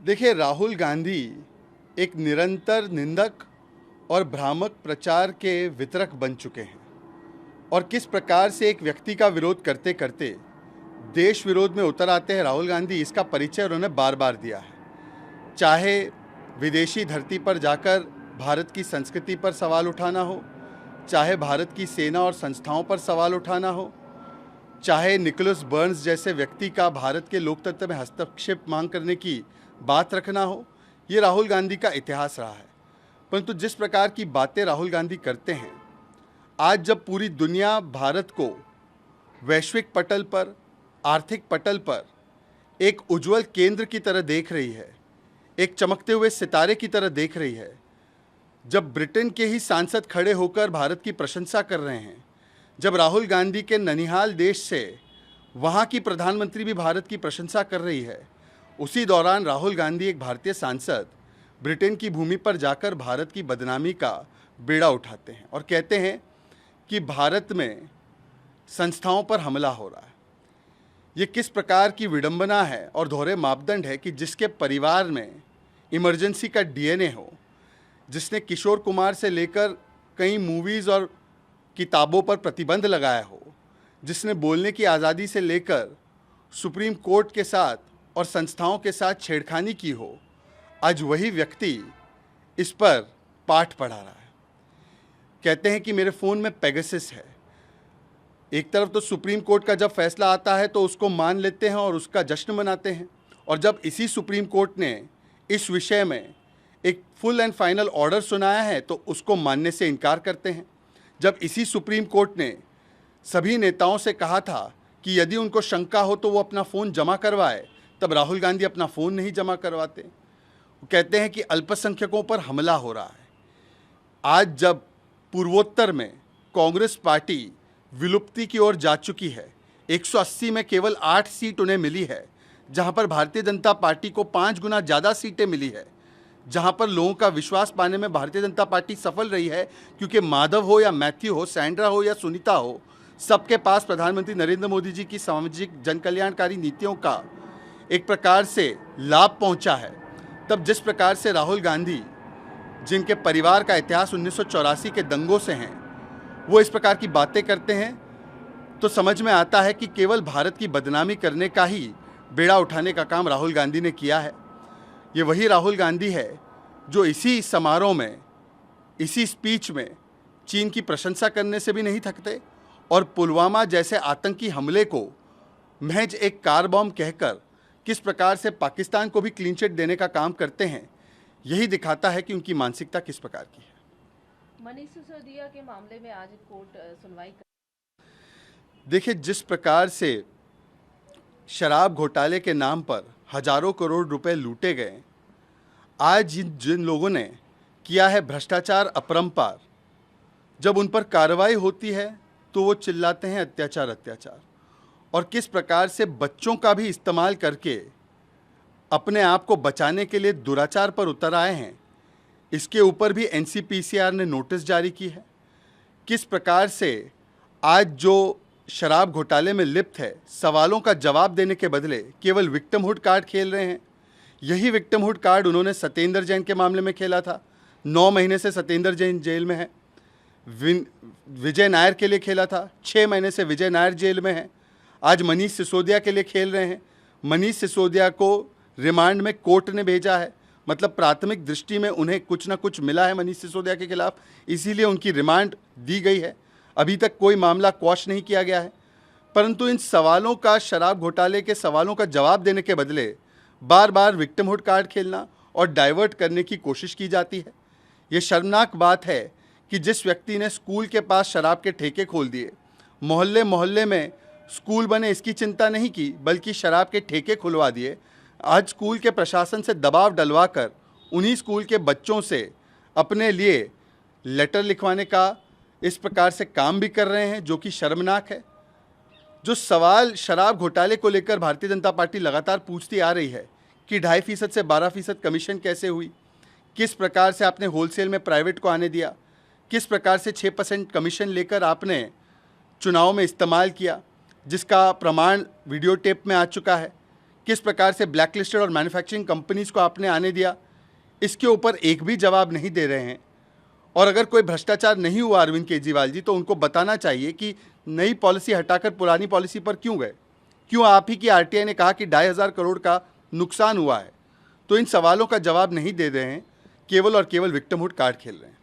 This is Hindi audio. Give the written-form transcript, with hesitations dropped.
देखिए, राहुल गांधी एक निरंतर निंदक और भ्रामक प्रचार के वितरक बन चुके हैं और किस प्रकार से एक व्यक्ति का विरोध करते करते देश विरोध में उतर आते हैं राहुल गांधी, इसका परिचय उन्होंने बार बार दिया है। चाहे विदेशी धरती पर जाकर भारत की संस्कृति पर सवाल उठाना हो, चाहे भारत की सेना और संस्थाओं पर सवाल उठाना हो, चाहे निकोलस बर्न्स जैसे व्यक्ति का भारत के लोकतंत्र में हस्तक्षेप मांग करने की बात रखना हो, ये राहुल गांधी का इतिहास रहा है। परंतु जिस प्रकार की बातें राहुल गांधी करते हैं, आज जब पूरी दुनिया भारत को वैश्विक पटल पर, आर्थिक पटल पर एक उज्जवल केंद्र की तरह देख रही है, एक चमकते हुए सितारे की तरह देख रही है, जब ब्रिटेन के ही सांसद खड़े होकर भारत की प्रशंसा कर रहे हैं, जब राहुल गांधी के ननिहाल देश से वहाँ की प्रधानमंत्री भी भारत की प्रशंसा कर रही है, उसी दौरान राहुल गांधी एक भारतीय सांसद ब्रिटेन की भूमि पर जाकर भारत की बदनामी का बेड़ा उठाते हैं और कहते हैं कि भारत में संस्थाओं पर हमला हो रहा है। ये किस प्रकार की विडंबना है और दोहरे मापदंड है कि जिसके परिवार में इमरजेंसी का डीएनए हो, जिसने किशोर कुमार से लेकर कई मूवीज़ और किताबों पर प्रतिबंध लगाया हो, जिसने बोलने की आज़ादी से लेकर सुप्रीम कोर्ट के साथ और संस्थाओं के साथ छेड़खानी की हो, आज वही व्यक्ति इस पर पाठ पढ़ा रहा है। कहते हैं कि मेरे फ़ोन में पेगासस है। एक तरफ तो सुप्रीम कोर्ट का जब फैसला आता है तो उसको मान लेते हैं और उसका जश्न मनाते हैं, और जब इसी सुप्रीम कोर्ट ने इस विषय में एक फुल एंड फाइनल ऑर्डर सुनाया है तो उसको मानने से इनकार करते हैं। जब इसी सुप्रीम कोर्ट ने सभी नेताओं से कहा था कि यदि उनको शंका हो तो वो अपना फ़ोन जमा करवाए, तब राहुल गांधी अपना फ़ोन नहीं जमा करवाते। वो कहते हैं कि अल्पसंख्यकों पर हमला हो रहा है। आज जब पूर्वोत्तर में कांग्रेस पार्टी विलुप्ति की ओर जा चुकी है, 180 में केवल 8 सीट उन्हें मिली है, जहां पर भारतीय जनता पार्टी को 5 गुना ज़्यादा सीटें मिली है, जहां पर लोगों का विश्वास पाने में भारतीय जनता पार्टी सफल रही है, क्योंकि माधव हो या मैथ्यू हो, सैंड्रा हो या सुनीता हो, सबके पास प्रधानमंत्री नरेंद्र मोदी जी की सामाजिक जनकल्याणकारी नीतियों का एक प्रकार से लाभ पहुंचा है। तब जिस प्रकार से राहुल गांधी, जिनके परिवार का इतिहास 1984 के दंगों से हैं, वो इस प्रकार की बातें करते हैं, तो समझ में आता है कि केवल भारत की बदनामी करने का ही बेड़ा उठाने का काम राहुल गांधी ने किया है। ये वही राहुल गांधी है जो इसी समारोह में, इसी स्पीच में चीन की प्रशंसा करने से भी नहीं थकते और पुलवामा जैसे आतंकी हमले को महज एक कार बॉम्ब कहकर किस प्रकार से पाकिस्तान को भी क्लीन चिट देने का काम करते हैं। यही दिखाता है कि उनकी मानसिकता किस प्रकार की है। मनीष सिसोदिया के मामले में आज कोर्ट सुनवाई देखिए, जिस प्रकार से शराब घोटाले के नाम पर हजारों करोड़ रुपए लूटे गए, आज जिन लोगों ने किया है भ्रष्टाचार अपरंपार, जब उन पर कार्रवाई होती है तो वो चिल्लाते हैं अत्याचार अत्याचार, और किस प्रकार से बच्चों का भी इस्तेमाल करके अपने आप को बचाने के लिए दुराचार पर उतर आए हैं। इसके ऊपर भी एनसीपीसीआर ने नोटिस जारी की है। किस प्रकार से आज जो शराब घोटाले में लिप्त है, सवालों का जवाब देने के बदले केवल विक्टिमहुड कार्ड खेल रहे हैं। यही विक्टिमहुड कार्ड उन्होंने सत्येंद्र जैन के मामले में खेला था। 9 महीने से सत्येंद्र जैन जेल में है। विजय नायर के लिए खेला था, 6 महीने से विजय नायर जेल में है। आज मनीष सिसोदिया के लिए खेल रहे हैं। मनीष सिसोदिया को रिमांड में कोर्ट ने भेजा है, मतलब प्राथमिक दृष्टि में उन्हें कुछ ना कुछ मिला है मनीष सिसोदिया के खिलाफ, इसीलिए उनकी रिमांड दी गई है। अभी तक कोई मामला क्वॉश नहीं किया गया है। परंतु इन सवालों का, शराब घोटाले के सवालों का जवाब देने के बदले बार बार विक्टिमहुड कार्ड खेलना और डाइवर्ट करने की कोशिश की जाती है। ये शर्मनाक बात है कि जिस व्यक्ति ने स्कूल के पास शराब के ठेके खोल दिए, मोहल्ले मोहल्ले में स्कूल बने इसकी चिंता नहीं की, बल्कि शराब के ठेके खुलवा दिए, आज स्कूल के प्रशासन से दबाव डलवाकर उन्हीं स्कूल के बच्चों से अपने लिए लेटर लिखवाने का इस प्रकार से काम भी कर रहे हैं, जो कि शर्मनाक है। जो सवाल शराब घोटाले को लेकर भारतीय जनता पार्टी लगातार पूछती आ रही है कि 2.5% से 12% कमीशन कैसे हुई, किस प्रकार से आपने होलसेल में प्राइवेट को आने दिया, किस प्रकार से 6% कमीशन लेकर आपने चुनाव में इस्तेमाल किया, जिसका प्रमाण वीडियो टेप में आ चुका है, किस प्रकार से ब्लैकलिस्टेड और मैन्युफैक्चरिंग कंपनीज को आपने आने दिया, इसके ऊपर एक भी जवाब नहीं दे रहे हैं। और अगर कोई भ्रष्टाचार नहीं हुआ अरविंद केजरीवाल जी, तो उनको बताना चाहिए कि नई पॉलिसी हटाकर पुरानी पॉलिसी पर क्यों गए, क्यों आप ही की आरटीआई ने कहा कि 2,500 करोड़ का नुकसान हुआ है। तो इन सवालों का जवाब नहीं दे रहे हैं, केवल और केवल विक्टिमहुड कार्ड खेल रहे हैं।